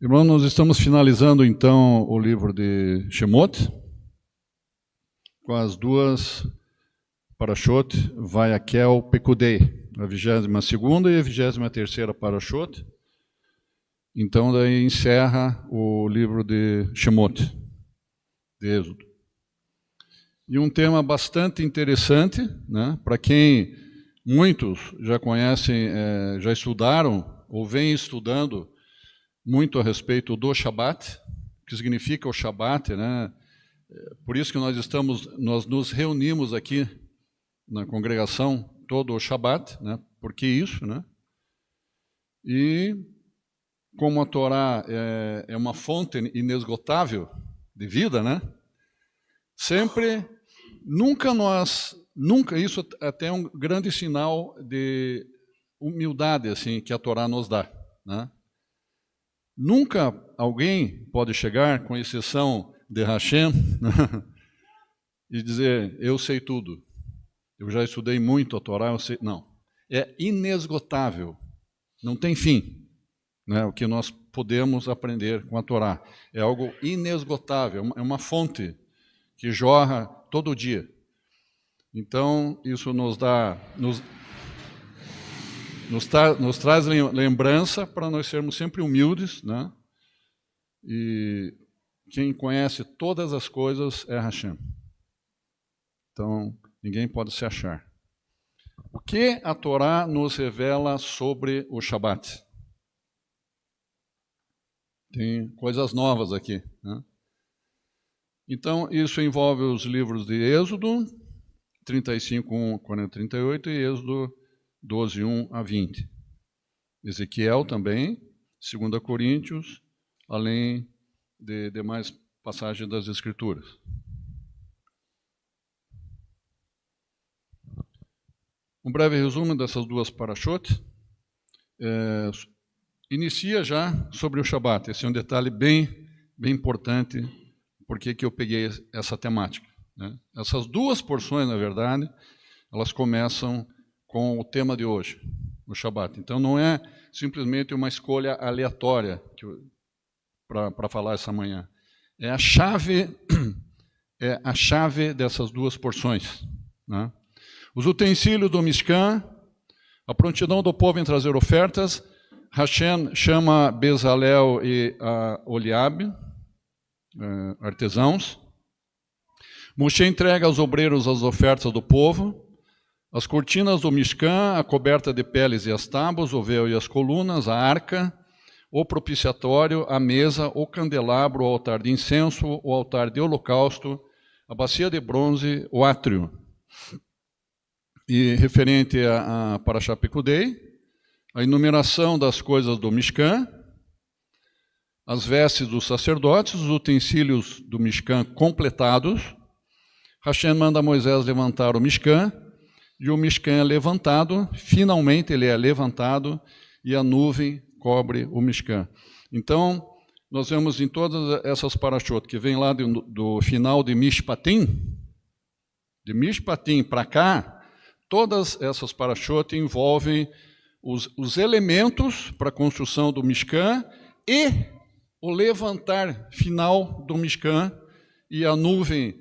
Irmão, nós estamos finalizando então o livro de Shemot, com as duas parashot, Vayakel Pekudei, a 22ª e a 23ª parashot. Então daí encerra o livro de Shemot, de Êxodo. E um tema bastante interessante, né, para quem muitos já conhecem, já estudaram ou vêm estudando muito a respeito do Shabat, o que significa o Shabat, né? Por isso que nós nos reunimos aqui na congregação todo o Shabat, né? Por que isso, né? E como a Torá é uma fonte inesgotável de vida, né? Nunca, isso até é um grande sinal de humildade, assim, que a Torá nos dá, né? Nunca alguém pode chegar, com exceção de Hashem, e dizer, eu sei tudo, eu já estudei muito a Torá, eu sei. Não, é inesgotável, não tem fim, né? O que nós podemos aprender com a Torá. É algo inesgotável, é uma fonte que jorra todo dia. Então, isso nos traz lembrança para nós sermos sempre humildes, né? E quem conhece todas as coisas é Hashem. Então, ninguém pode se achar. O que a Torá nos revela sobre o Shabat? Tem coisas novas aqui, né? Então, isso envolve os livros de Êxodo, 35, 1, 40, 38 e Êxodo 12, 1 a 20. Ezequiel também, 2 Coríntios, além de demais passagens das Escrituras. Um breve resumo dessas duas parashot. Inicia já sobre o Shabat. Esse é um detalhe bem importante, porque eu peguei essa temática, né? Essas duas porções, na verdade, elas começam com o tema de hoje, o Shabat. Então, não é simplesmente uma escolha aleatória para falar essa manhã. É a chave dessas duas porções, né? Os utensílios do Mishkan, a prontidão do povo em trazer ofertas. Hashem chama Bezalel e Oliabe, artesãos. Moshe entrega aos obreiros as ofertas do povo. As cortinas do Mishkan, a coberta de peles e as tábuas, o véu e as colunas, a arca, o propiciatório, a mesa, o candelabro, o altar de incenso, o altar de holocausto, a bacia de bronze, o átrio. E referente a Parashá Pekudei, a enumeração das coisas do Mishkan, as vestes dos sacerdotes, os utensílios do Mishkan completados. Hashem manda Moisés levantar o Mishkan, e o Mishkan é levantado, finalmente ele é levantado, e a nuvem cobre o Mishkan. Então, nós vemos em todas essas parashot, que vem lá do final de Mishpatim para cá, todas essas parashot envolvem os elementos para a construção do Mishkan e o levantar final do Mishkan, e a nuvem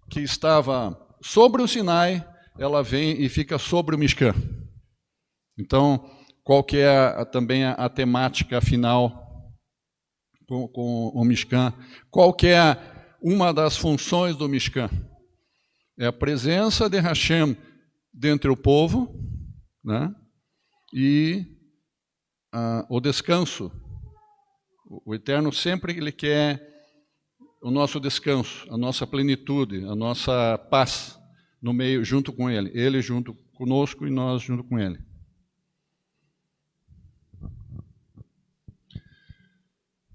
que estava sobre o Sinai, ela vem e fica sobre o Mishkan. Então, qual que é também a temática final com o Mishkan? Qual que é uma das funções do Mishkan? É a presença de Hashem dentre o povo, né? E o descanso. O Eterno sempre ele quer o nosso descanso, a nossa plenitude, a nossa paz no meio, junto com Ele. Ele junto conosco e nós junto com Ele.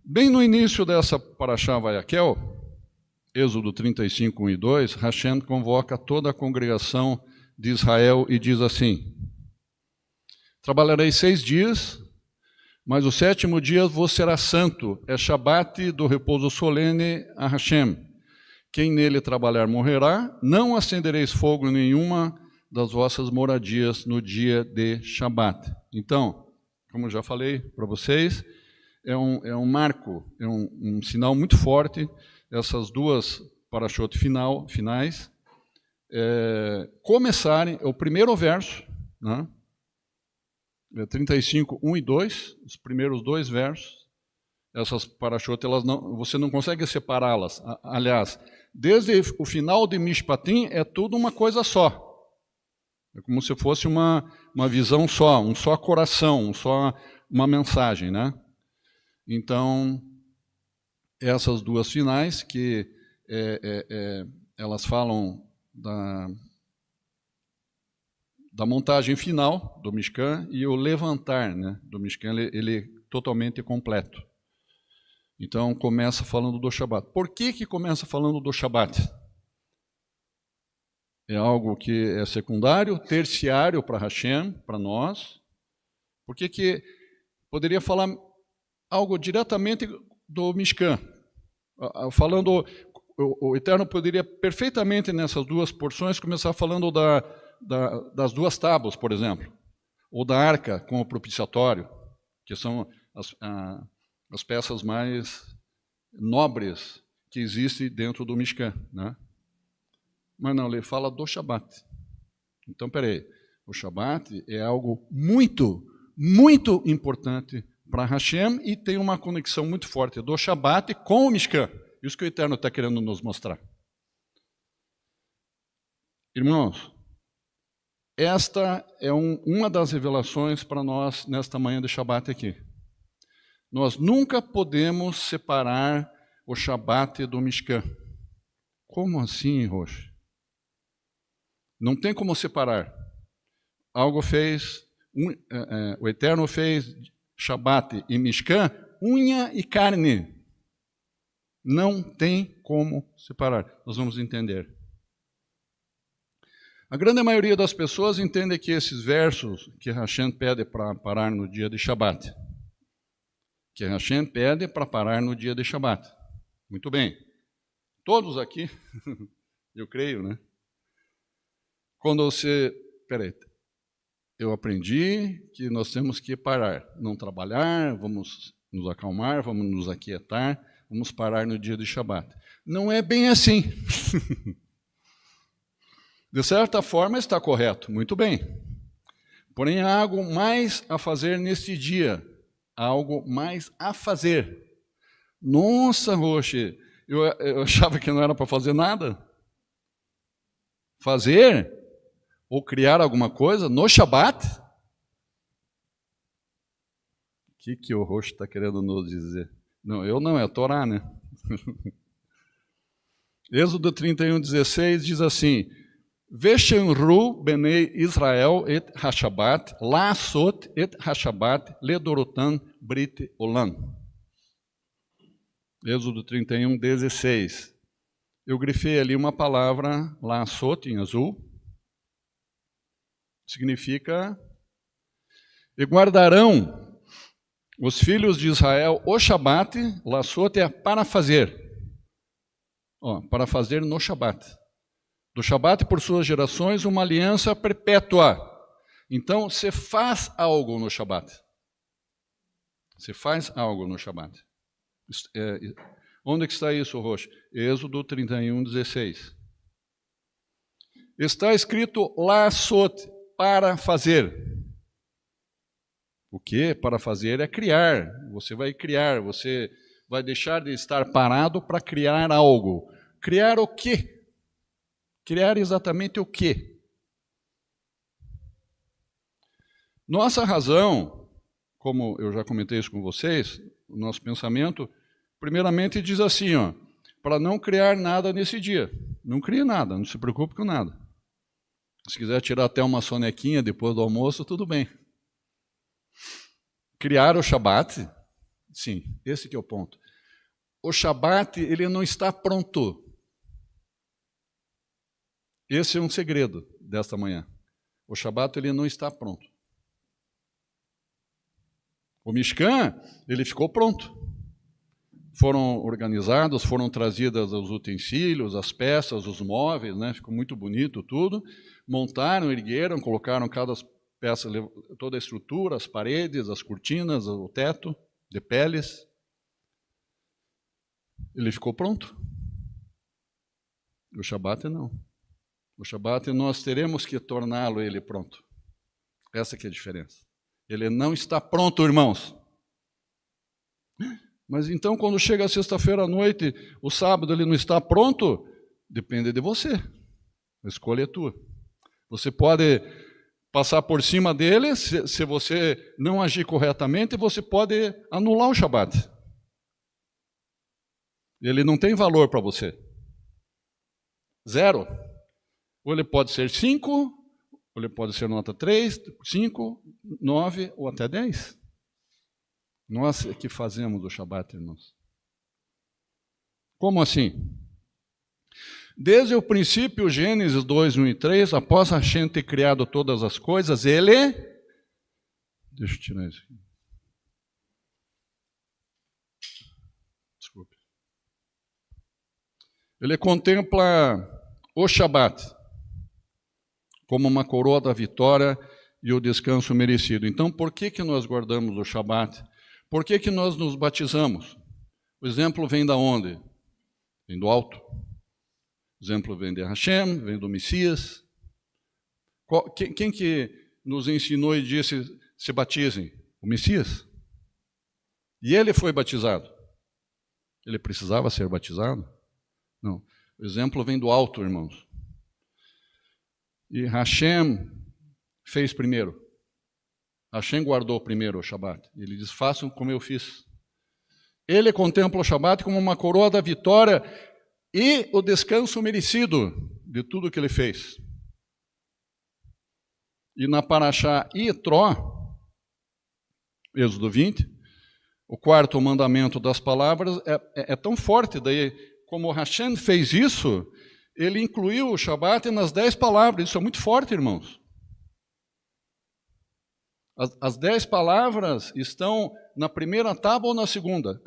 Bem no início dessa Parashá Vayakel, Êxodo 35, 1 e 2, Hashem convoca toda a congregação de Israel e diz assim: trabalharei 6 dias, mas o 7º dia vos será santo, é Shabat do repouso solene a Hashem. Quem nele trabalhar morrerá, não acendereis fogo em nenhuma das vossas moradias no dia de Shabat. Então, como já falei para vocês, é um marco, é um sinal muito forte, essas duas parashot finais, começarem, o primeiro verso, né? 35, 1 e 2, os primeiros dois versos, essas parashot, você não consegue separá-las. Aliás, desde o final de Mishpatim é tudo uma coisa só. É como se fosse uma visão só, um só coração, uma mensagem, né? Então, essas duas finais, que elas falam da montagem final do Mishkan e o levantar, né, do Mishkan, ele é totalmente completo. Então, começa falando do Shabat. Por que começa falando do Shabat? É algo que é secundário, terciário para Hashem, para nós. Por que poderia falar algo diretamente do Mishkan? Falando, o Eterno poderia perfeitamente nessas duas porções começar falando das duas tábuas, por exemplo, ou da arca com o propiciatório, que são as peças mais nobres que existem dentro do Mishkan, né? Mas não, ele fala do Shabat. Então, peraí, o Shabat é algo muito, muito importante para Hashem e tem uma conexão muito forte do Shabat com o Mishkan. Isso que o Eterno está querendo nos mostrar. Irmãos, esta é uma das revelações para nós nesta manhã de Shabat aqui. Nós nunca podemos separar o Shabat do Mishkan. Como assim, Roche? Não tem como separar. Algo o Eterno fez Shabat e Mishkan, unha e carne. Não tem como separar. Nós vamos entender. A grande maioria das pessoas entende que esses versos que Hashem pede para parar no dia de Shabat. Que Hashem pede para parar no dia de Shabat. Muito bem. Todos aqui, eu creio, né? Quando você... Peraí, eu aprendi que nós temos que parar, não trabalhar, vamos nos acalmar, vamos nos aquietar, vamos parar no dia de Shabat. Não é bem assim. De certa forma está correto, muito bem. Porém, há algo mais a fazer nesse dia. Há algo mais a fazer. Nossa, Roche, eu achava que não era para fazer nada. Fazer ou criar alguma coisa no Shabat? O que o Roche está querendo nos dizer? Não, eu não, é a Torá, né? Êxodo 31:16 diz assim: Veshenru benei Israel et hashabat, laasot et hashabat, ledorotan brit olam. Êxodo 31:16. Eu grifei ali uma palavra, laasot, em azul. Significa, e guardarão os filhos de Israel o Shabat, laasot é para fazer. Para fazer no Shabat. Do Shabat por suas gerações, uma aliança perpétua. Então, você faz algo no Shabat. Você faz algo no Shabat. Onde que está isso, Rocha? Êxodo 31:16. Está escrito laasot, para fazer. O que para fazer é criar. Você vai criar, você vai deixar de estar parado para criar algo. Criar o quê? Criar exatamente o quê? Nossa razão, como eu já comentei isso com vocês, o nosso pensamento, primeiramente diz assim, para não criar nada nesse dia. Não crie nada, não se preocupe com nada. Se quiser tirar até uma sonequinha depois do almoço, tudo bem. Criar o Shabat? Sim, esse que é o ponto. O Shabat, ele não está pronto. Esse é um segredo desta manhã. O Shabat, ele não está pronto. O Mishkan, ele ficou pronto. Foram organizados, foram trazidos os utensílios, as peças, os móveis, né? Ficou muito bonito tudo. Montaram, ergueram, colocaram cada peça, toda a estrutura, as paredes, as cortinas, o teto. de peles. Ele ficou pronto. O Shabat não. O Shabat nós teremos que torná-lo ele pronto. Essa que é a diferença. Ele não está pronto, irmãos. Mas então, quando chega a sexta-feira à noite, o sábado ele não está pronto, depende de você. A escolha é tua. Você pode passar por cima dele, se você não agir corretamente, você pode anular o Shabat. Ele não tem valor para você. 0. Ou ele pode ser 5, ou ele pode ser nota 3, 5, 9 ou até 10. Nós é que fazemos o Shabat, irmãos. Como assim? Desde o princípio, Gênesis 2, 1 e 3, após Hashem ter criado todas as coisas, ele... Deixa eu tirar isso aqui. Desculpe. Ele contempla o Shabat como uma coroa da vitória e o descanso merecido. Então, por que nós guardamos o Shabat? Por que nós nos batizamos? O exemplo vem da onde? Vem do alto. O exemplo vem de Hashem, vem do Messias. Quem que nos ensinou e disse, se batizem? O Messias. E ele foi batizado. Ele precisava ser batizado? Não. O exemplo vem do alto, irmãos. E Hashem fez primeiro. Hashem guardou primeiro o Shabat. Ele diz, façam como eu fiz. Ele contempla o Shabat como uma coroa da vitória e o descanso merecido de tudo que ele fez. E na Parashá Itró, Êxodo 20, o quarto mandamento das palavras é tão forte, daí como Hashem fez isso, ele incluiu o Shabat nas 10 palavras. Isso é muito forte, irmãos. As 10 palavras estão na primeira tábua ou na segunda?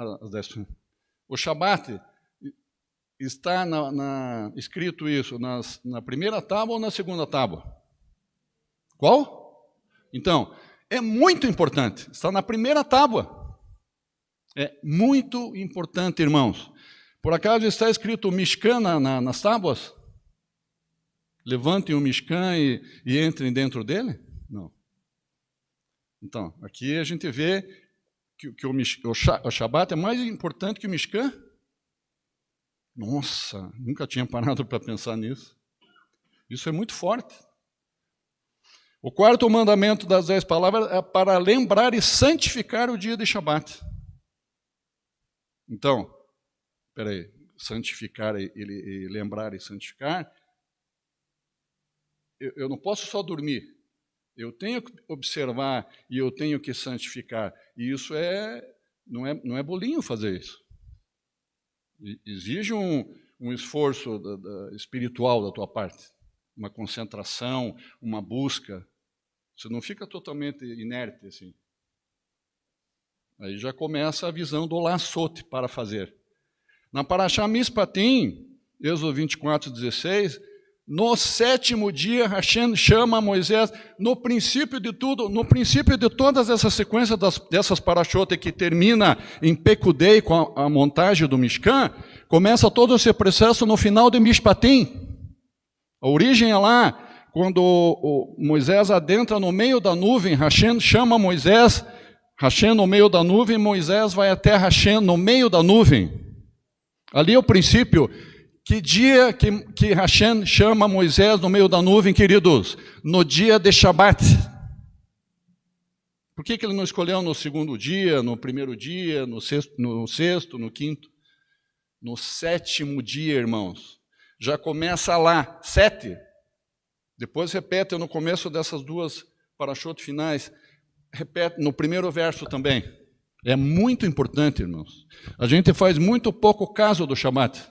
O Shabat está escrito isso na primeira tábua ou na segunda tábua? Qual? Então, é muito importante. Está na primeira tábua. É muito importante, irmãos. Por acaso está escrito Mishkan nas tábuas? Levantem o Mishkan e entrem dentro dele? Não. Então, aqui a gente vê que o Shabat é mais importante que o Mishkan. Nossa, nunca tinha parado para pensar nisso. Isso é muito forte. O quarto mandamento das 10 palavras é para lembrar e santificar o dia de Shabat. Então, espera aí, santificar e lembrar e santificar, eu não posso só dormir. Eu tenho que observar e eu tenho que santificar. E isso não é bolinho fazer isso. Exige um esforço espiritual da tua parte. Uma concentração, uma busca. Você não fica totalmente inerte assim. Aí já começa a visão do laçote para fazer. Na Parashá Mishpatim, Êxodo 24, 16, no 7º dia, Hashem chama Moisés, no princípio de tudo, no princípio de todas essas sequências dessas parashotes que termina em Pekudei com a montagem do Mishkan, começa todo esse processo no final de Mishpatim. A origem é lá, quando o Moisés adentra no meio da nuvem, Hashem chama Moisés, Hashem no meio da nuvem, Moisés vai até Hashem no meio da nuvem. Ali é o princípio. Que dia que Hashem chama Moisés no meio da nuvem, queridos? No dia de Shabat. Por que ele não escolheu no segundo dia, no primeiro dia, no sexto, no quinto? No 7º dia, irmãos. Já começa lá, 7. Depois repete no começo dessas 2 parashotes finais. Repete no primeiro verso também. É muito importante, irmãos. A gente faz muito pouco caso do Shabat.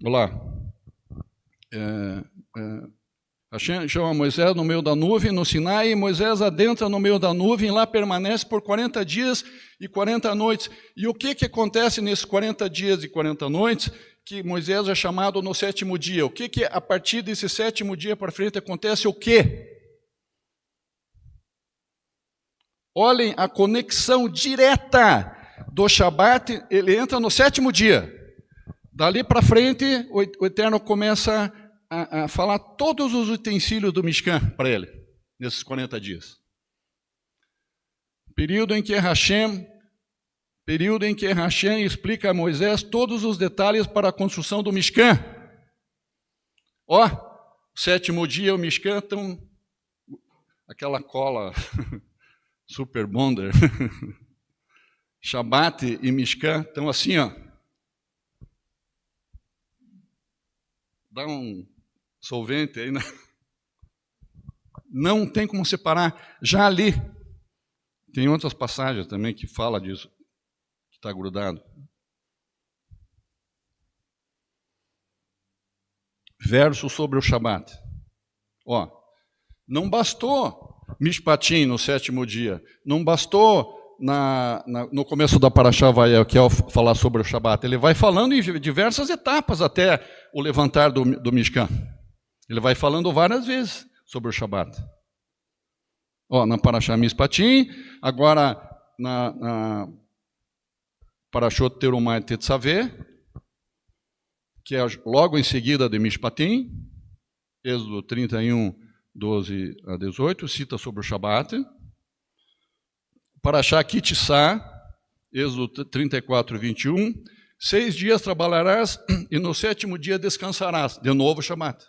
Olá. Hashem chama Moisés no meio da nuvem, no Sinai, e Moisés adentra no meio da nuvem, e lá permanece por 40 dias e 40 noites. E o que acontece nesses 40 dias e 40 noites? Que Moisés é chamado no 7º dia. O que a partir desse 7º dia para frente acontece? O quê? Olhem a conexão direta do Shabat, ele entra no 7º dia. Dali para frente, o Eterno começa a falar todos os utensílios do Mishkan para ele, nesses 40 dias. Período em que Hashem explica a Moisés todos os detalhes para a construção do Mishkan. Ó, 7º dia, o Mishkan, então, aquela cola Super Bonder, Shabat e Mishkan, estão assim, ó. Dá um solvente aí, né? Não tem como separar. Já ali, tem outras passagens também que fala disso, que está grudado. Verso sobre o Shabat. Ó, não bastou Mishpatim no 7º dia, não bastou no começo da Parashá Vayel, que é falar sobre o Shabat. Ele vai falando em diversas etapas até o levantar do Mishkan. Ele vai falando várias vezes sobre o Shabat. Ó, na Parashá Mishpatim, agora na Parashot Terumah e Tetzaveh, que é logo em seguida de Mishpatim, Êxodo 31, 12 a 18, cita sobre o Shabat. Parashá Kitissá, Êxodo 34, 21, 6 dias trabalharás e no 7º dia descansarás. De novo Shabat.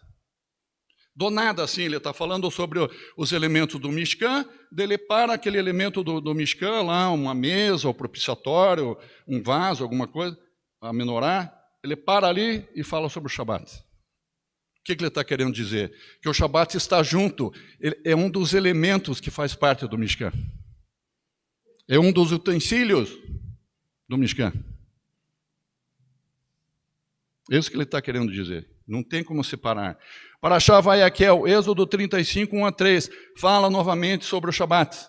Do nada, assim, ele está falando sobre os elementos do Mishkan, dele para aquele elemento do Mishkan, lá, uma mesa, o propiciatório, um vaso, alguma coisa, a menorá, ele para ali e fala sobre o Shabat. O que ele está querendo dizer? Que o Shabat está junto, é um dos elementos que faz parte do Mishkan. É um dos utensílios do Mishkan. É isso que ele está querendo dizer. Não tem como separar. Parashá Vayakel, Êxodo 35, 1 a 3, fala novamente sobre o Shabat.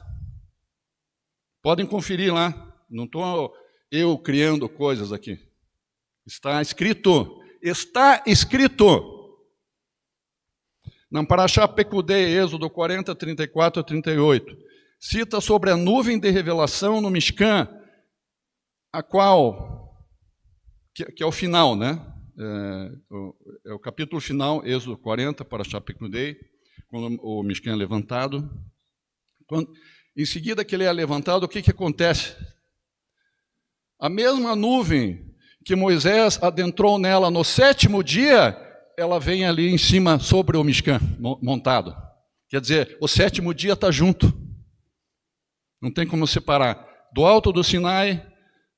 Podem conferir lá. Não estou eu criando coisas aqui. Está escrito. Está escrito. Na Parashá Pekudei, Êxodo 40, 34 a 38, cita sobre a nuvem de revelação no Mishkan, a qual, que é o final, né? É o capítulo final, Êxodo 40, Parashá Pekudei, quando o Mishkan é levantado. Em seguida que ele é levantado, o que acontece? A mesma nuvem que Moisés adentrou nela no 7º dia, ela vem ali em cima sobre o Mishkan, montado. Quer dizer, o 7º dia está junto. Não tem como separar. Do alto do Sinai,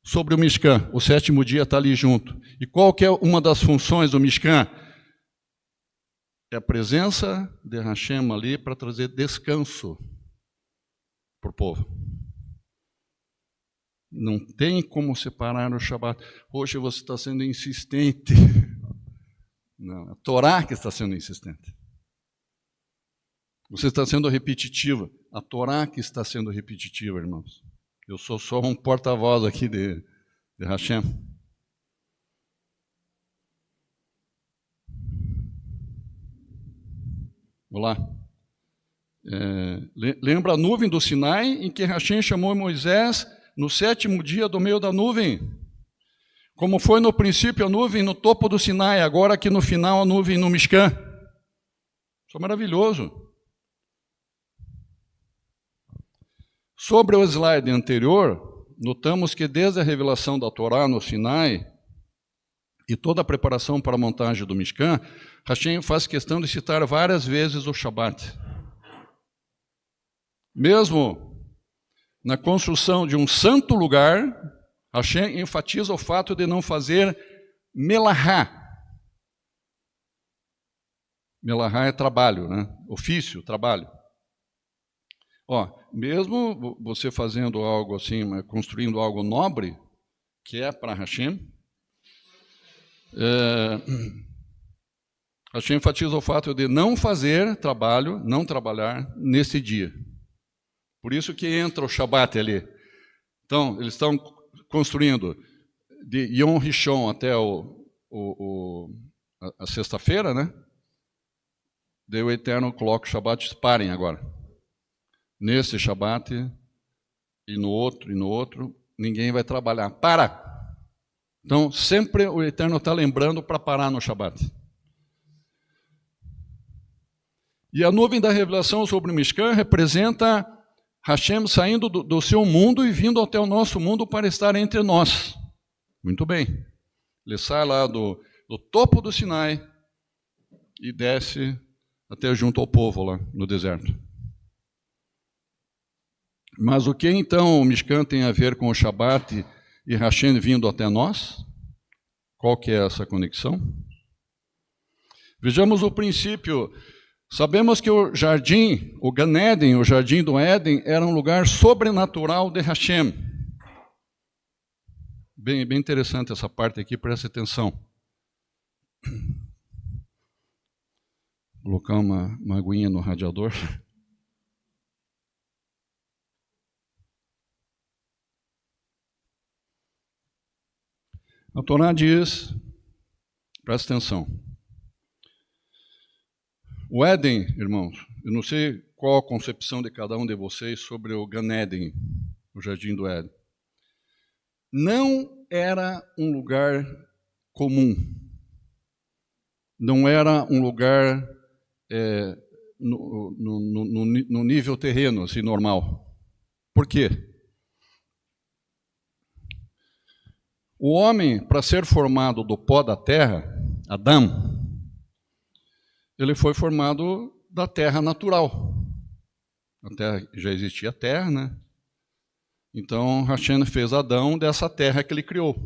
sobre o Mishkan, o 7º dia está ali junto. E qual que é uma das funções do Mishkan? É a presença de Hashem ali para trazer descanso para o povo. Não tem como separar o Shabat. Hoje você está sendo insistente. Não, a Torá que está sendo insistente. Você está sendo repetitiva. A Torá que está sendo repetitiva, irmãos. Eu sou só um porta-voz aqui de Hashem. Vamos lá. Lembra a nuvem do Sinai, em que Hashem chamou Moisés no 7º dia do meio da nuvem? Como foi no princípio a nuvem no topo do Sinai, agora aqui no final a nuvem no Mishkan. Isso é maravilhoso. Sobre o slide anterior, notamos que desde a revelação da Torá no Sinai e toda a preparação para a montagem do Mishkan, Hashem faz questão de citar várias vezes o Shabat. Mesmo na construção de um santo lugar, Hashem enfatiza o fato de não fazer melahá. Melahá é trabalho, né? Ofício, trabalho. Ó, mesmo você fazendo algo assim, construindo algo nobre, que é para Hashem, Hashem enfatiza o fato de não fazer trabalho, não trabalhar nesse dia. Por isso que entra o Shabat ali. Então, eles estão construindo de Yom Rishon até a sexta-feira, né? Daí o Eterno coloca o Shabat, parem agora. Nesse Shabat, e no outro, ninguém vai trabalhar. Para! Então, sempre o Eterno está lembrando para parar no Shabat. E a nuvem da revelação sobre o Mishkan representa Hashem saindo do seu mundo e vindo até o nosso mundo para estar entre nós. Muito bem. Ele sai lá do topo do Sinai e desce até junto ao povo lá no deserto. Mas o que então o Mishkan tem a ver com o Shabat e Hashem vindo até nós? Qual que é essa conexão? Vejamos o princípio. Sabemos que o jardim, o Gan Eden, o jardim do Éden, era um lugar sobrenatural de Hashem. Bem interessante essa parte aqui, preste atenção. Vou colocar uma aguinha no radiador. A Torá diz, presta atenção, o Éden, irmãos, eu não sei qual a concepção de cada um de vocês sobre o Gan Eden, o jardim do Éden. Não era um lugar comum, não era um lugar no nível terreno, assim, normal. Por quê? O homem, para ser formado do pó da terra, Adão, ele foi formado da terra natural. A terra, já existia terra, né? Então, Hashem fez Adão dessa terra que ele criou.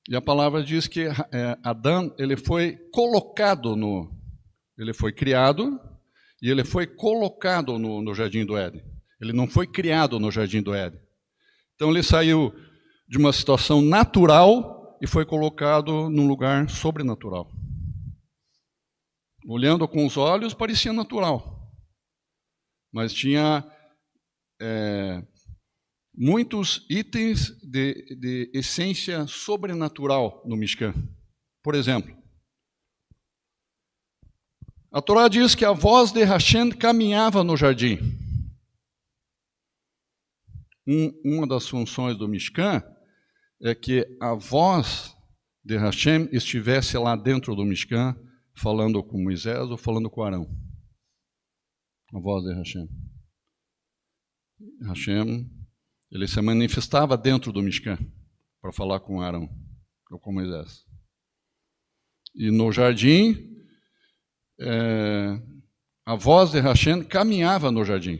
E a palavra diz que Adão, ele foi colocado ele foi criado e ele foi colocado no jardim do Éden. Ele não foi criado no jardim do Éden. Então ele saiu de uma situação natural e foi colocado num lugar sobrenatural. Olhando com os olhos, parecia natural. Mas tinha muitos itens de essência sobrenatural no Mishkan. Por exemplo, a Torá diz que a voz de Hashem caminhava no jardim. Uma das funções do Mishkan é que a voz de Hashem estivesse lá dentro do Mishkan, falando com Moisés ou falando com Arão. A voz de Hashem. Hashem, ele se manifestava dentro do Mishkan para falar com Arão ou com Moisés. E no jardim, a voz de Hashem caminhava no jardim.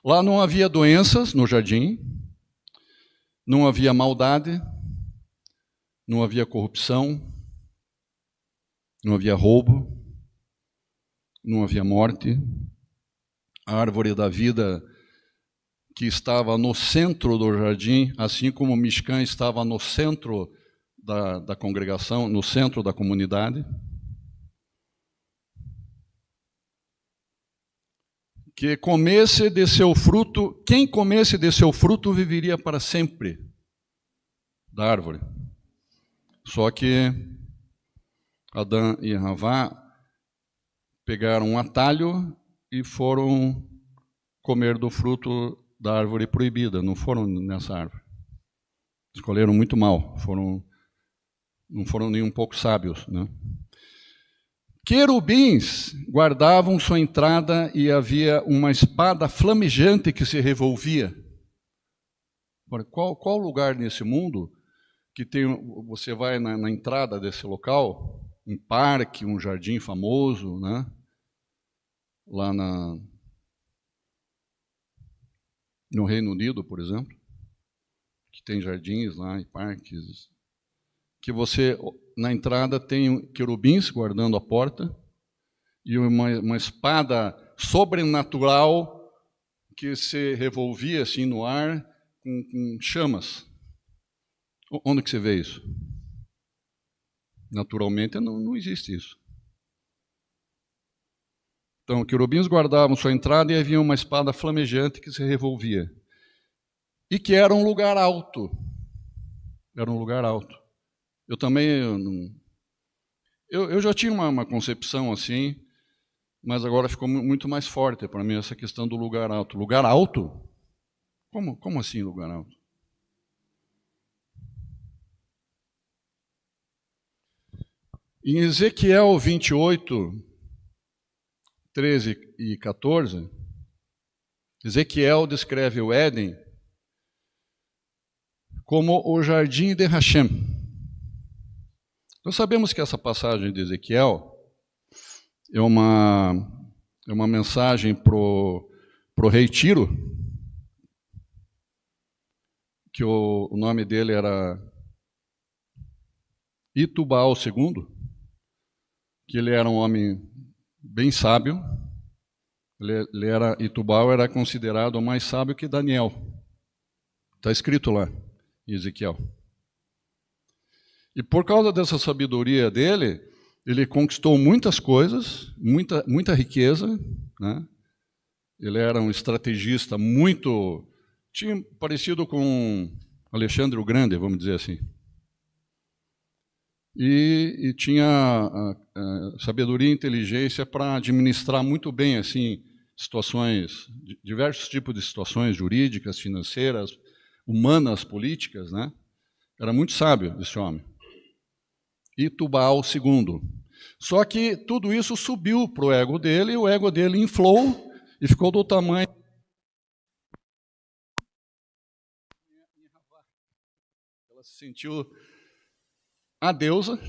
Lá não havia doenças no jardim, não havia maldade, não havia corrupção, não havia roubo, não havia morte. A árvore da vida que estava no centro do jardim, assim como o Mishkan estava no centro da congregação, no centro da comunidade. Que comesse de seu fruto, quem comesse de seu fruto viveria para sempre da árvore. Só que Adão e Havá pegaram um atalho e foram comer do fruto da árvore proibida, não foram nessa árvore. Escolheram muito mal, não foram nem um pouco sábios, né? Querubins guardavam sua entrada e havia uma espada flamejante que se revolvia. Agora, qual lugar nesse mundo que você vai na entrada desse local, um parque, um jardim famoso, né? Lá no Reino Unido, por exemplo, que tem jardins lá e parques, que você, na entrada, tem querubins guardando a porta e uma espada sobrenatural que se revolvia assim no ar com chamas. Onde que você vê isso? Naturalmente não existe isso. Então, querubins guardavam sua entrada e havia uma espada flamejante que se revolvia. E que era um lugar alto. Era um lugar alto. Eu também, eu já tinha uma concepção assim, mas agora ficou muito mais forte para mim essa questão do lugar alto. Lugar alto? Como assim lugar alto? Em Ezequiel 28, 13 e 14, Ezequiel descreve o Éden como o jardim de Hashem. Nós sabemos que essa passagem de Ezequiel é uma mensagem pro rei Tiro, que o nome dele era Itubal II, que ele era um homem bem sábio. Itubal era considerado mais sábio que Daniel. Está escrito lá em Ezequiel. E por causa dessa sabedoria dele, ele conquistou muitas coisas, muita riqueza, né? Ele era um estrategista parecido com Alexandre o Grande, vamos dizer assim. E tinha sabedoria e inteligência para administrar muito bem assim situações, diversos tipos de situações jurídicas, financeiras, humanas, políticas, né? Era muito sábio esse homem. Itubal II. Só que tudo isso subiu para o ego dele, e o ego dele inflou e ficou do tamanho. Ela se sentiu a deusa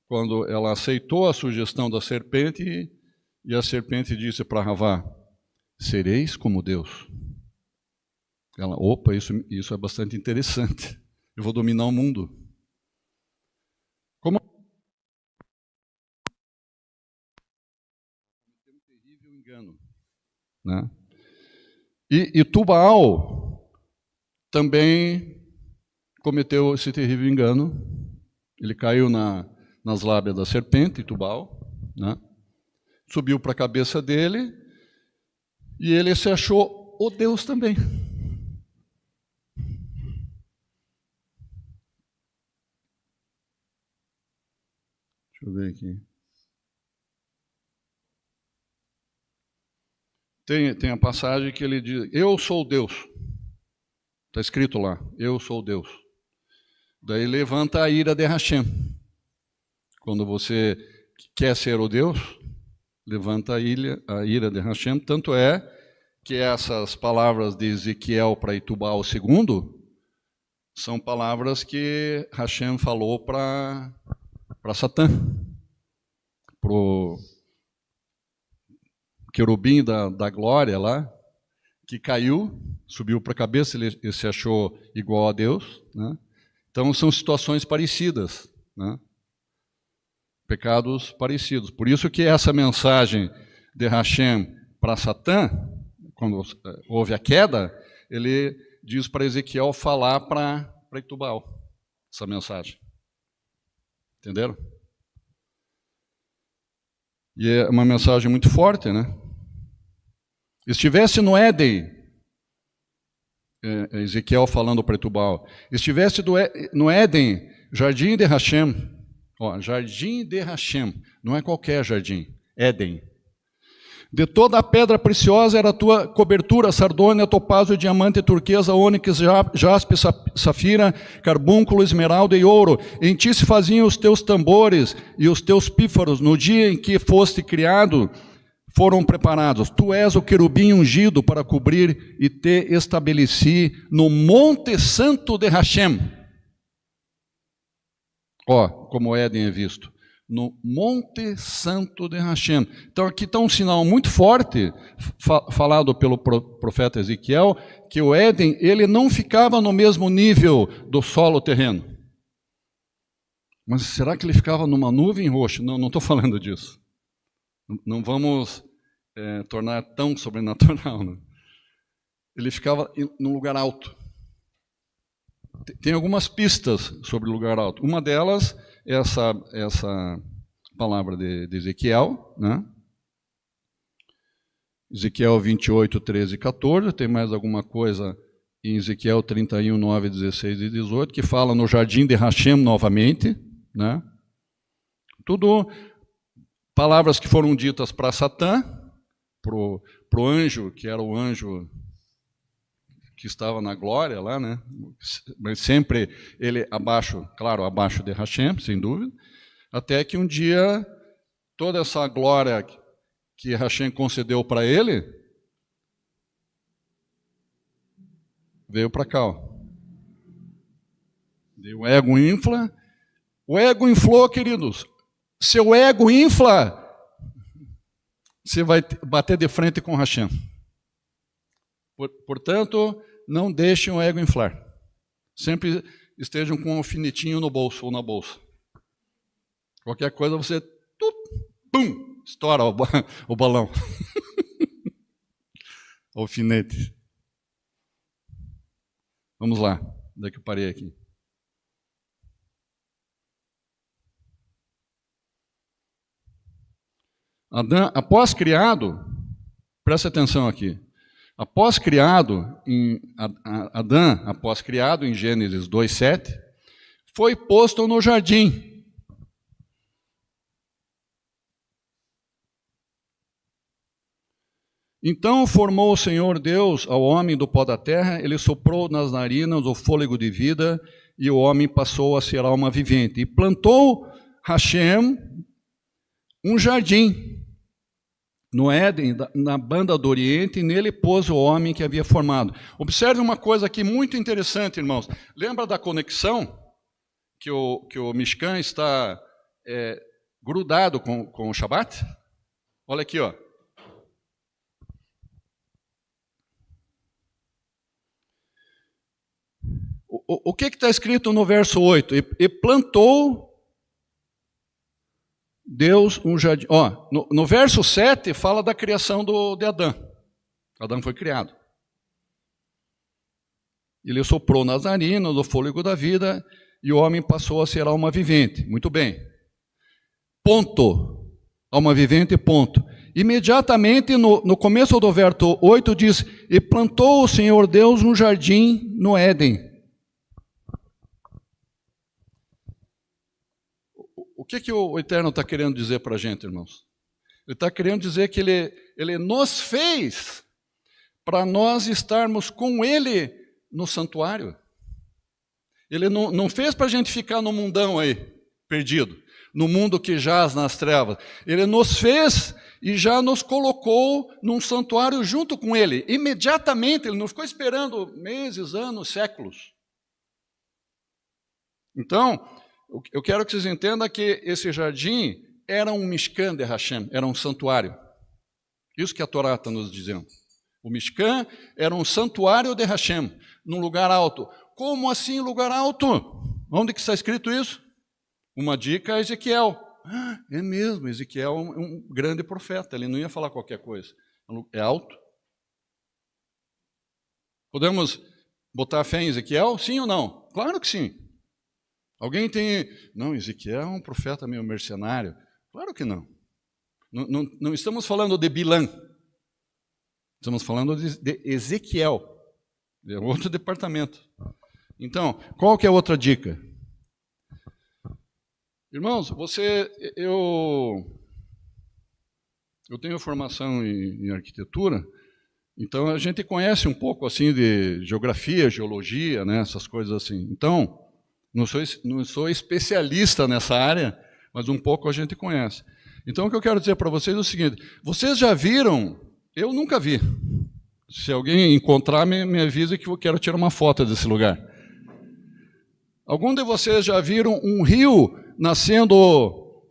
quando ela aceitou a sugestão da serpente, e a serpente disse para Havá: sereis como Deus. Ela, opa, isso é bastante interessante. Eu vou dominar o mundo. Como um terrível engano, né? E Tubal também cometeu esse terrível engano. Ele caiu nas lábias da serpente, Tubal, né? Subiu para a cabeça dele e ele se achou o Deus também. Deixa eu ver aqui. Tem a passagem que ele diz: eu sou Deus. Está escrito lá, eu sou Deus. Daí levanta a ira de Hashem. Quando você quer ser o Deus, levanta a ira de Hashem. Tanto é que essas palavras de Ezequiel para Itubal II são palavras que Hashem falou para Satã, para o querubim da glória lá, que caiu, subiu para a cabeça, ele se achou igual a Deus, né? Então são situações parecidas, né? Pecados parecidos. Por isso que essa mensagem de Hashem para Satã, quando houve a queda, ele diz para Ezequiel falar para Itubal essa mensagem. Entenderam? E é uma mensagem muito forte, né? Estivesse no Éden, Ezequiel falando para Itubal, estivesse no Éden, jardim de Hashem, jardim de Hashem, não é qualquer jardim, Éden. De toda a pedra preciosa era a tua cobertura, sardônia, topázio, diamante, turquesa, ônix, jaspe, safira, carbúnculo, esmeralda e ouro. Em ti se faziam os teus tambores e os teus pífaros. No dia em que foste criado, foram preparados. Tu és o querubim ungido para cobrir e te estabeleci no Monte Santo de Hashem. Como Éden é visto. No Monte Santo de Hashem. Então aqui está um sinal muito forte, falado pelo profeta Ezequiel, que o Éden, ele não ficava no mesmo nível do solo terreno. Mas será que ele ficava numa nuvem roxa? Não estou falando disso. Não vamos tornar tão sobrenatural. Né? Ele ficava num lugar alto. Tem algumas pistas sobre o lugar alto. Uma delas é essa palavra de Ezequiel, né? Ezequiel 28, 13 e 14. Tem mais alguma coisa em Ezequiel 31, 9, 16 e 18, que fala no jardim de Hashem novamente, né? Tudo palavras que foram ditas para Satã, para o anjo, que era o anjo que estava na glória lá, né? Mas sempre ele abaixo, claro, abaixo de Hashem, sem dúvida, até que um dia toda essa glória que Hashem concedeu para ele veio para cá. Ó. O ego infla. O ego inflou, queridos. Seu ego infla, você vai bater de frente com Hashem. Portanto, não deixem o ego inflar. Sempre estejam com um alfinetinho no bolso ou na bolsa. Qualquer coisa você, pum, estoura o balão. Alfinete. Vamos lá, onde é que eu parei aqui? Adão, após criado, presta atenção aqui, após criado em Gênesis 2:7, foi posto no jardim. Então formou o Senhor Deus ao homem do pó da terra, ele soprou nas narinas o fôlego de vida, e o homem passou a ser alma vivente. E plantou Hashem um jardim no Éden, na banda do Oriente, e nele pôs o homem que havia formado. Observe uma coisa aqui muito interessante, irmãos. Lembra da conexão que o Mishkan está grudado com o Shabat? Olha aqui, ó. O que está escrito no verso 8? E plantou Deus um jardim. Ó, no verso 7 fala da criação de Adão. Adão foi criado. Ele soprou nas narinas o fôlego da vida e o homem passou a ser alma vivente. Muito bem. Ponto. Alma vivente, ponto. Imediatamente, no começo do verso 8 diz, e plantou o Senhor Deus um jardim no Éden. O que o Eterno está querendo dizer para a gente, irmãos? Ele está querendo dizer que ele nos fez para nós estarmos com Ele no santuário. Ele não fez para a gente ficar no mundão aí, perdido, no mundo que jaz nas trevas. Ele nos fez e já nos colocou num santuário junto com Ele. Imediatamente, Ele não ficou esperando meses, anos, séculos. Então, eu quero que vocês entendam que esse jardim era um Mishkan de Hashem, era um santuário. Isso que a Torá está nos dizendo. O Mishkan era um santuário de Hashem, num lugar alto. Como assim lugar alto? Onde que está escrito isso? Uma dica a Ezequiel. É mesmo, Ezequiel é um grande profeta, ele não ia falar qualquer coisa. É alto? Podemos botar fé em Ezequiel? Sim ou não? Claro que sim. Alguém tem... Não, Ezequiel é um profeta meio mercenário. Claro que não. Não estamos falando de Bilã. Estamos falando de Ezequiel. É outro departamento. Então, qual que é a outra dica? Irmãos, eu tenho formação em arquitetura, então a gente conhece um pouco assim de geografia, geologia, né, essas coisas assim. Então, não sou especialista nessa área, mas um pouco a gente conhece. Então, o que eu quero dizer para vocês é o seguinte, vocês já viram, eu nunca vi, se alguém encontrar, me avisa que eu quero tirar uma foto desse lugar. Algum de vocês já viram um rio nascendo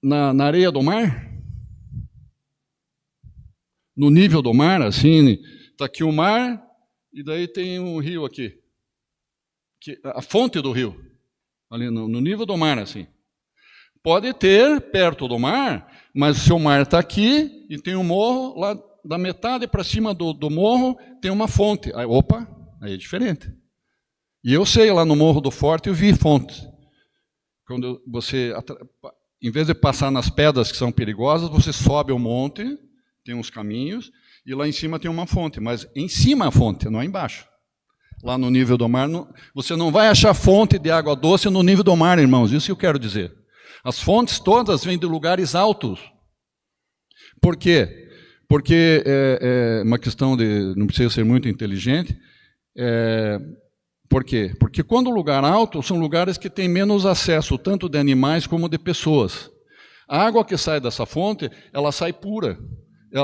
na areia do mar? No nível do mar, assim, está aqui o mar, e daí tem um rio aqui. A fonte do rio, ali no nível do mar, assim. Pode ter perto do mar, mas se o mar está aqui e tem um morro, lá da metade para cima do morro tem uma fonte. Aí, opa, aí é diferente. E eu sei, lá no Morro do Forte, eu vi fontes. Quando você, em vez de passar nas pedras que são perigosas, você sobe o monte, tem uns caminhos, e lá em cima tem uma fonte, mas em cima a fonte, não é embaixo. Lá no nível do mar, você não vai achar fonte de água doce no nível do mar, irmãos, isso que eu quero dizer. As fontes todas vêm de lugares altos. Por quê? Porque é uma questão de... Não precisa ser muito inteligente. Por quê? Porque quando o lugar alto, são lugares que têm menos acesso, tanto de animais como de pessoas. A água que sai dessa fonte, ela sai pura.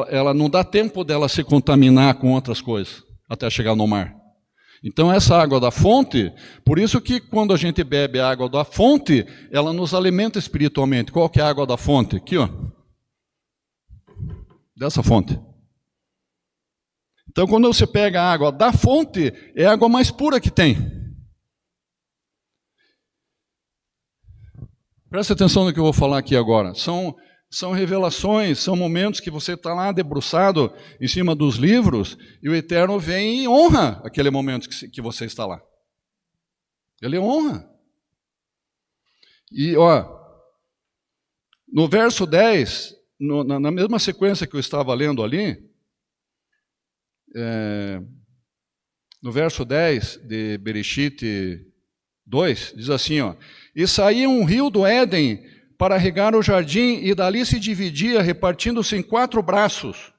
Ela não dá tempo dela se contaminar com outras coisas, até chegar no mar. Então, essa água da fonte, por isso que quando a gente bebe a água da fonte, ela nos alimenta espiritualmente. Qual que é a água da fonte? Aqui, ó. Dessa fonte. Então, quando você pega a água da fonte, é a água mais pura que tem. Presta atenção no que eu vou falar aqui agora. São revelações, são momentos que você está lá debruçado em cima dos livros e o Eterno vem e honra aquele momento que você está lá. Ele honra. E, ó, no verso 10, na mesma sequência que eu estava lendo ali, no verso 10 de Bereshit 2, diz assim, ó, e saía um rio do Éden para regar o jardim, e dali se dividia, repartindo-se em 4 braços.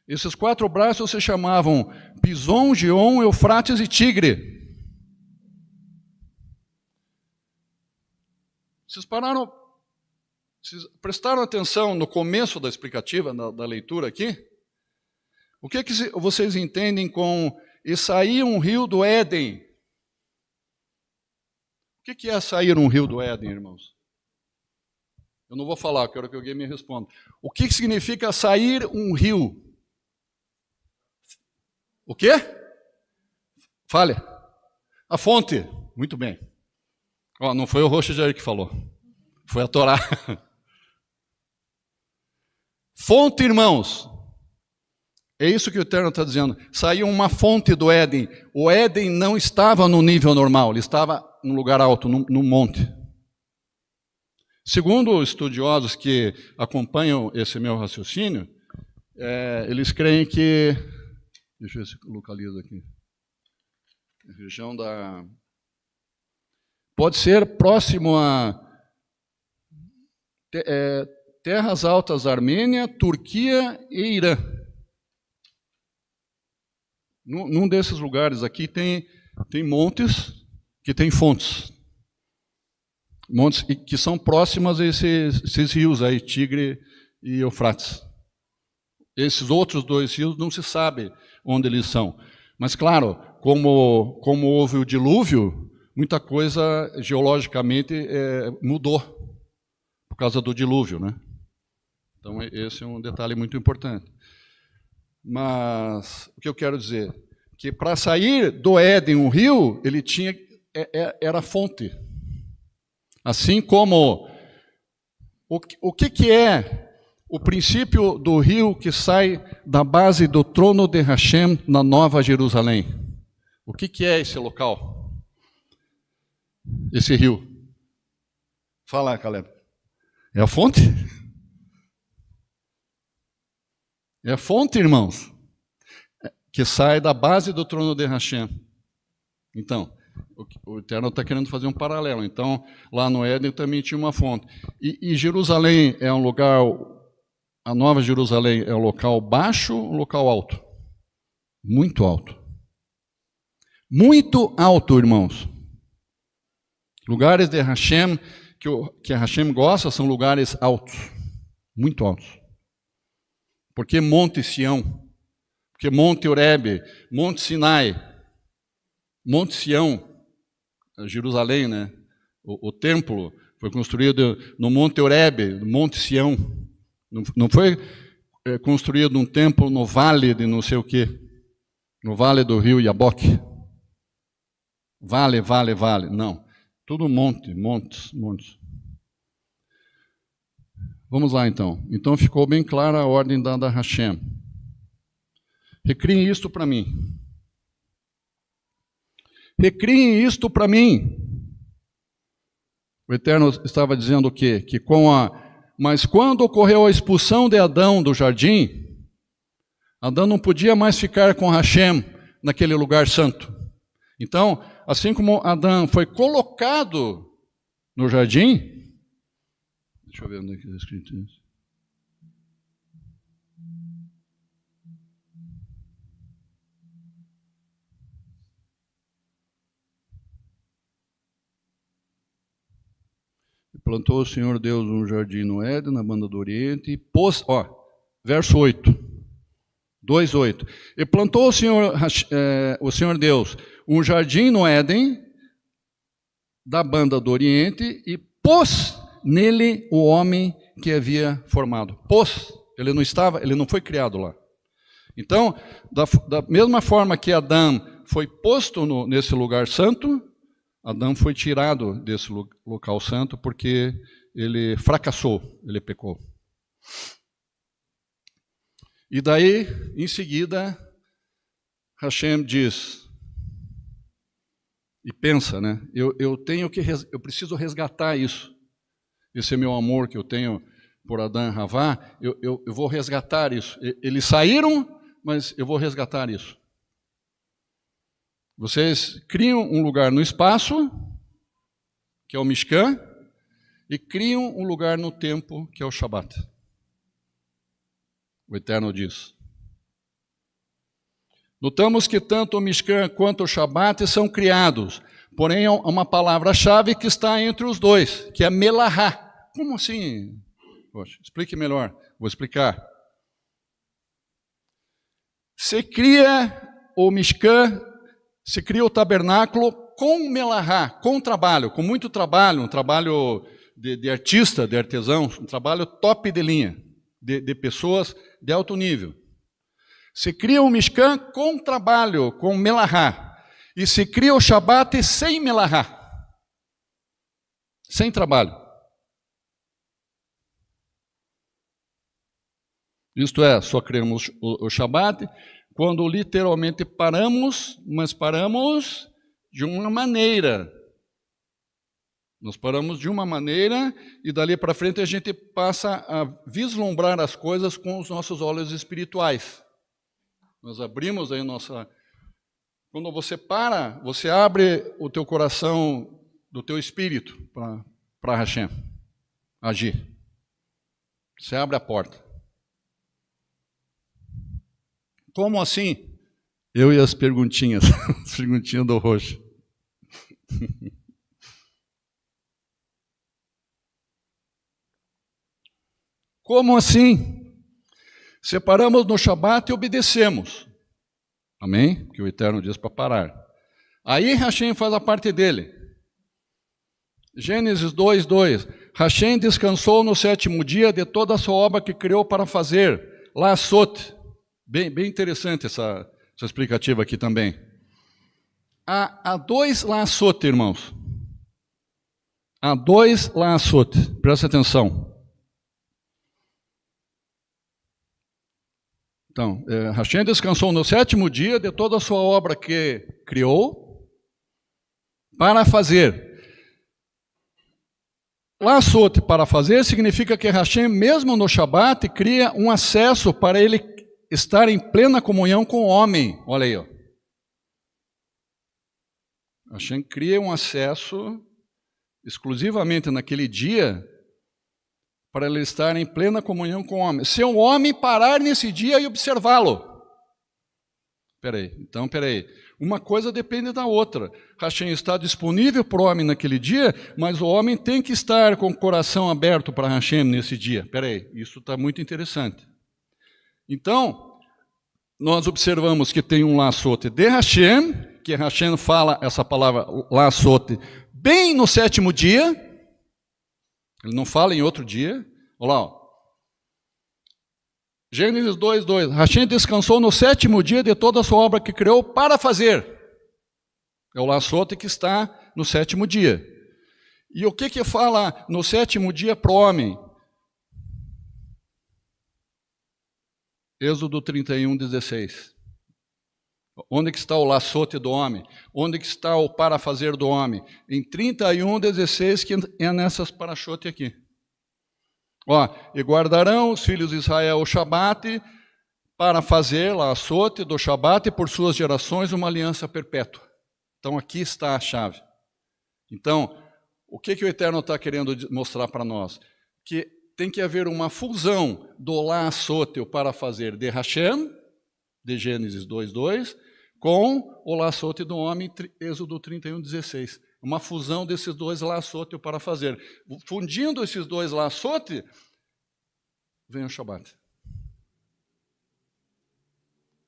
Esses 4 braços se chamavam Pison, Gion, Eufrates e Tigre. Vocês prestaram atenção no começo da explicativa, da leitura aqui? O que vocês entendem com e saía um rio do Éden? O que é sair um rio do Éden, irmãos? Eu não vou falar, quero que alguém me responda. O que significa sair um rio? O quê? Fale. A fonte. Muito bem. Ó, não foi o Rocha Jair que falou. Foi a Torá. Fonte, irmãos. É isso que o Eterno está dizendo. Saiu uma fonte do Éden. O Éden não estava no nível normal, ele estava num lugar alto, num monte. Segundo estudiosos que acompanham esse meu raciocínio, eles creem que... Deixa eu ver se eu localizo aqui. A região da... Pode ser próximo a terras altas da Armênia, Turquia e Irã. Num desses lugares aqui tem montes que têm fontes. Montes que são próximas a esses rios aí, Tigre e Eufrates. Esses outros 2 rios não se sabe onde eles são. Mas, claro, como houve o dilúvio, muita coisa geologicamente mudou por causa do dilúvio, né? Então, esse é um detalhe muito importante. Mas, o que eu quero dizer? Que para sair do Éden, um rio, ele tinha, era fonte. Assim como, o que é o princípio do rio que sai da base do trono de Hashem na Nova Jerusalém? O que é esse local? Esse rio? Fala, Caleb. É a fonte? É a fonte, irmãos, que sai da base do trono de Hashem. Então, o Eterno está querendo fazer um paralelo. Então, lá no Éden também tinha uma fonte. E Jerusalém é um lugar, a Nova Jerusalém é um local baixo ou um local alto? Muito alto. Muito alto, irmãos. Lugares de Hashem, que Hashem gosta, são lugares altos. Muito altos. Por que Monte Sião? Porque Monte Horebe, Monte Sinai, Monte Sião, Jerusalém, né? O templo foi construído no Monte Horebe, no Monte Sião. Não foi construído um templo no vale de não sei o quê, no vale do rio Iaboque. Vale. Não. Tudo montes. Vamos lá, então. Então ficou bem clara a ordem dada a Hashem. Recriem isto para mim. Recriem isto para mim. O Eterno estava dizendo o quê? Que mas quando ocorreu a expulsão de Adão do jardim, Adão não podia mais ficar com Hashem naquele lugar santo. Então, assim como Adão foi colocado no jardim, Deixa eu ver onde é que está escrito isso. Plantou o Senhor Deus um jardim no Éden, na banda do Oriente, e pôs, verso 8, 2:8. E plantou o Senhor Deus um jardim no Éden, da banda do Oriente, e pôs nele o homem que havia formado. Pôs, ele não foi criado lá. Então, da mesma forma que Adão foi posto nesse lugar santo, Adão foi tirado desse local santo porque ele fracassou, ele pecou. E daí, em seguida, Hashem diz, e pensa, né? Eu preciso resgatar isso. Esse é meu amor que eu tenho por Adão e Havá, eu vou resgatar isso. Eles saíram, mas eu vou resgatar isso. Vocês criam um lugar no espaço, que é o Mishkan, e criam um lugar no tempo, que é o Shabat. O Eterno diz. Notamos que tanto o Mishkan quanto o Shabat são criados, porém há uma palavra-chave que está entre os dois, que é Melahá. Como assim? Poxa, explique melhor, vou explicar. Se cria o Mishkan, se cria o tabernáculo com melahá, com trabalho, com muito trabalho, um trabalho de artista, de artesão, um trabalho top de linha, de pessoas de alto nível. Se cria o Mishkan com trabalho, com melahá, e se cria o Shabat sem melahá, sem trabalho. Isto é, só criamos o Shabat quando literalmente paramos, mas paramos de uma maneira. Nós paramos de uma maneira e dali para frente a gente passa a vislumbrar as coisas com os nossos olhos espirituais. Nós abrimos aí nossa... Quando você para, você abre o teu coração do teu espírito para Hashem agir. Você abre a porta. Como assim? Eu e as perguntinhas, as perguntinhas do Roxo. Como assim? Separamos no Shabat e obedecemos. Amém? Que o Eterno diz para parar. Aí Hashem faz a parte dele. Gênesis 2:2. Hashem descansou no 7º dia de toda a sua obra que criou para fazer. Lassot. Bem interessante essa explicativa aqui também. Há 2 lassot, irmãos. Há 2 lassot. Presta atenção. Então, Hashem descansou no 7º dia de toda a sua obra que criou para fazer. Lassot, para fazer, significa que Hashem, mesmo no Shabat, cria um acesso para ele estar em plena comunhão com o homem. Olha aí, ó. Hashem cria um acesso exclusivamente naquele dia para ele estar em plena comunhão com o homem. Se o homem parar nesse dia e observá-lo. Peraí. Uma coisa depende da outra. Hashem está disponível para o homem naquele dia, mas o homem tem que estar com o coração aberto para Hashem nesse dia. Peraí, isso está muito interessante. Então, nós observamos que tem um laçote de Hashem, que Hashem fala essa palavra laçote bem no 7º dia. Ele não fala em outro dia. Olha lá, ó. Gênesis 2:2. Hashem descansou no 7º dia de toda a sua obra que criou para fazer. É o laçote que está no 7º dia. E o que fala no 7º dia para o homem? Êxodo 31:16. Onde que está o laçote do homem? Onde que está o para fazer do homem? Em 31:16, que é nessas parachote aqui. Ó, e guardarão os filhos de Israel o Shabat para fazer laçote do Shabat por suas gerações uma aliança perpétua. Então aqui está a chave. Então, o que o Eterno está querendo mostrar para nós? que tem que haver uma fusão do lá sóteo para fazer de Hashem, de Gênesis 2:2, com o lá sóteo do homem, Êxodo 31:16. Uma fusão desses dois lá sóteo para fazer. Fundindo esses dois lá sóteo, vem o Shabat.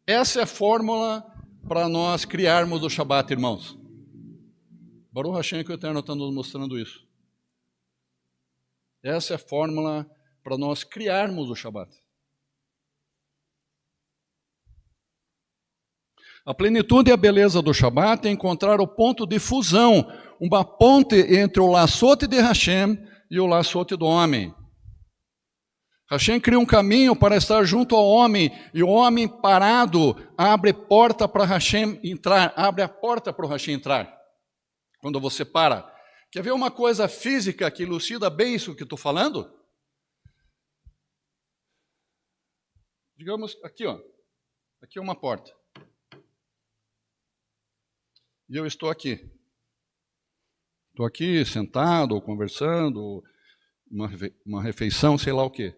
Essa é a fórmula para nós criarmos o Shabat, irmãos. Baruch Hashem que o Eterno está nos mostrando isso. Essa é a fórmula para nós criarmos o Shabat. A plenitude e a beleza do Shabat é encontrar o ponto de fusão, uma ponte entre o laçote de Hashem e o laçote do homem. Hashem cria um caminho para estar junto ao homem, e o homem parado abre porta para Hashem entrar, abre a porta para o Hashem entrar. Quando você para. Quer ver uma coisa física que elucida bem isso que estou falando? Digamos, aqui, ó. Aqui é uma porta. E eu estou aqui. Estou aqui sentado, ou conversando, uma refeição, sei lá o quê.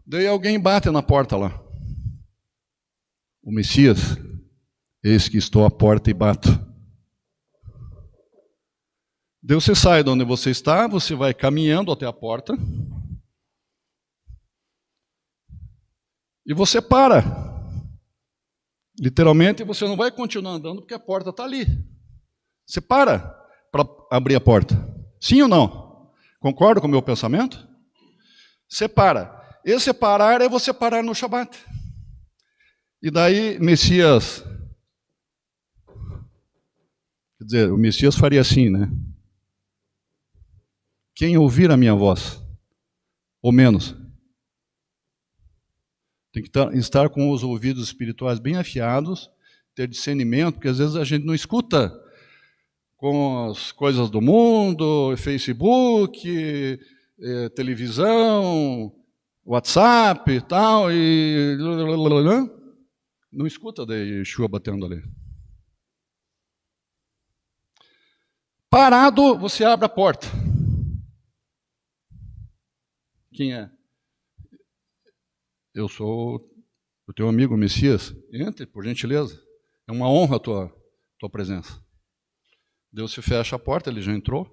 Daí alguém bate na porta lá. O Messias, eis que estou à porta e bato. Daí você sai de onde você está, você vai caminhando até a porta. E você para. Literalmente, você não vai continuar andando porque a porta está ali. Você para abrir a porta. Sim ou não? Concorda com o meu pensamento? Você para. Esse parar é você parar no Shabat. E daí, Messias... Quer dizer, o Messias faria assim, né? Quem ouvir a minha voz, ou menos, tem que estar com os ouvidos espirituais bem afiados, ter discernimento, porque às vezes a gente não escuta com as coisas do mundo, Facebook, televisão, WhatsApp e tal, e não escuta daí Yeshua batendo ali. Parado, você abre a porta. Quem é? Eu sou o teu amigo Messias. Entre, por gentileza. É uma honra a tua presença. Deus se fecha a porta, ele já entrou.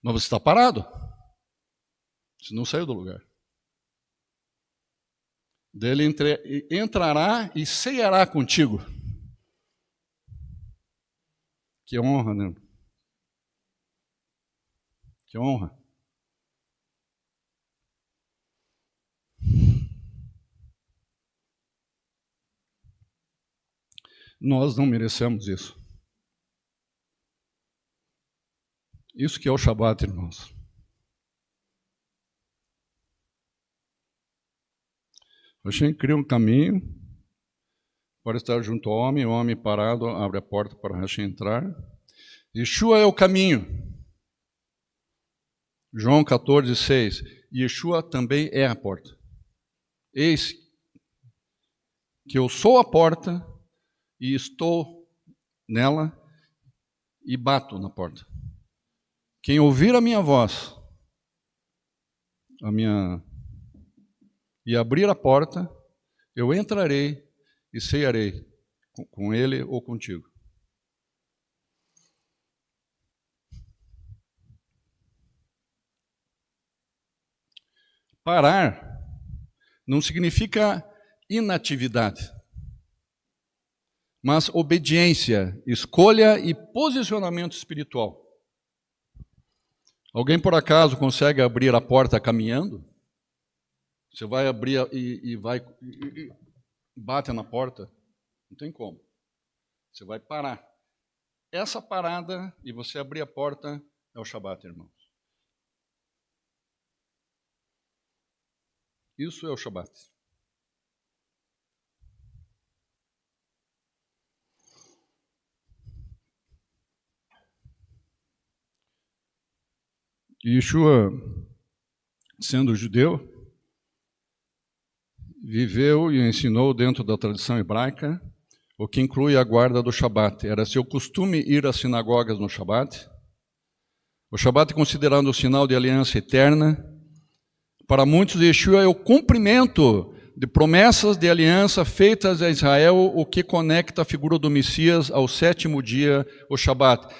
Mas você está parado. Você não saiu do lugar. Ele entrará e ceará contigo. Que honra, né? Que honra. Nós não merecemos isso. Isso que é o Shabat, irmãos. Hashem cria um caminho para estar junto ao homem, o homem parado abre a porta para Hashem entrar. Yeshua é o caminho. João 14:6. Yeshua também é a porta. Eis que eu sou a porta e estou nela e bato na porta. Quem ouvir a minha voz, e abrir a porta, eu entrarei e cearei com ele ou contigo. Parar não significa inatividade, mas obediência, escolha e posicionamento espiritual. Alguém por acaso consegue abrir a porta caminhando? Você vai abrir e bate na porta? Não tem como. Você vai parar. Essa parada e você abrir a porta é o Shabat, irmãos. Isso é o Shabat. Yeshua, sendo judeu, viveu e ensinou dentro da tradição hebraica, o que inclui a guarda do Shabat. Era seu costume ir às sinagogas no Shabat. O Shabat é considerado um sinal de aliança eterna Para muitos, Yeshua é o cumprimento de promessas de aliança feitas a Israel, o que conecta a figura do Messias ao 7º dia, o Shabat.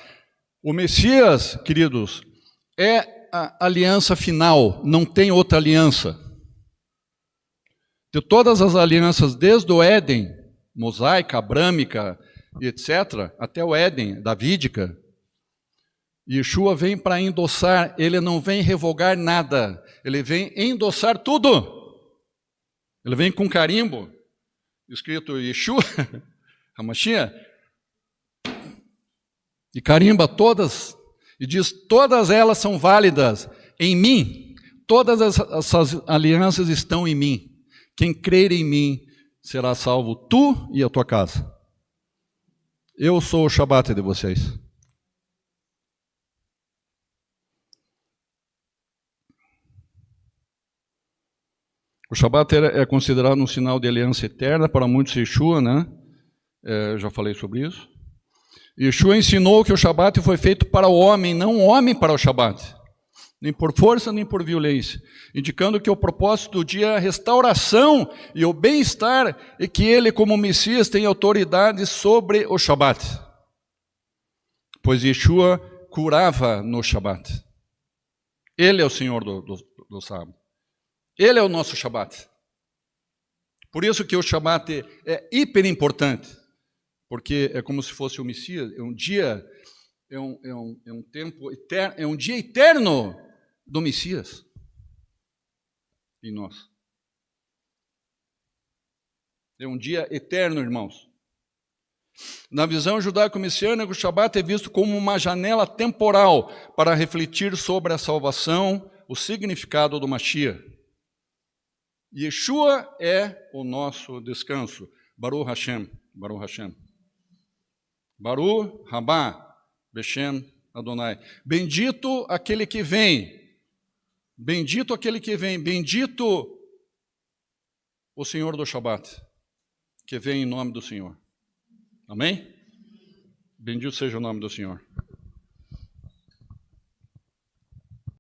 O Messias, queridos, é a aliança final, não tem outra aliança. De todas as alianças, desde o Éden, mosaica, abrâmica, etc., até o Éden, davídica, Yeshua vem para endossar, ele não vem revogar nada, ele vem endossar tudo. Ele vem com carimbo, escrito Yeshua, Hamashiach, e carimba todas, e diz, todas elas são válidas em mim, todas essas alianças estão em mim. Quem crer em mim será salvo, tu e a tua casa. Eu sou o Shabat de vocês. O Shabat é considerado um sinal de aliança eterna, para muitos Yeshua, né? Eu já falei sobre isso. Yeshua ensinou que o Shabat foi feito para o homem, não o homem para o Shabat. Nem por força, nem por violência. Indicando que o propósito do dia é a restauração e o bem-estar, e que ele, como Messias, tem autoridade sobre o Shabat. Pois Yeshua curava no Shabat. Ele é o Senhor do sábado. Ele é o nosso Shabat. Por isso que o Shabat é hiper importante, porque é como se fosse o Messias, é um dia, é um tempo eterno, é um dia eterno do Messias em nós. É um dia eterno, irmãos. Na visão judaico-messiânica, o Shabat é visto como uma janela temporal para refletir sobre a salvação, o significado do Mashiach. Yeshua é o nosso descanso. Baruch Hashem, Baruch Hashem. Baruch Rabá, Beshem Adonai. Bendito aquele que vem. Bendito aquele que vem. Bendito o Senhor do Shabat, que vem em nome do Senhor. Amém? Bendito seja o nome do Senhor.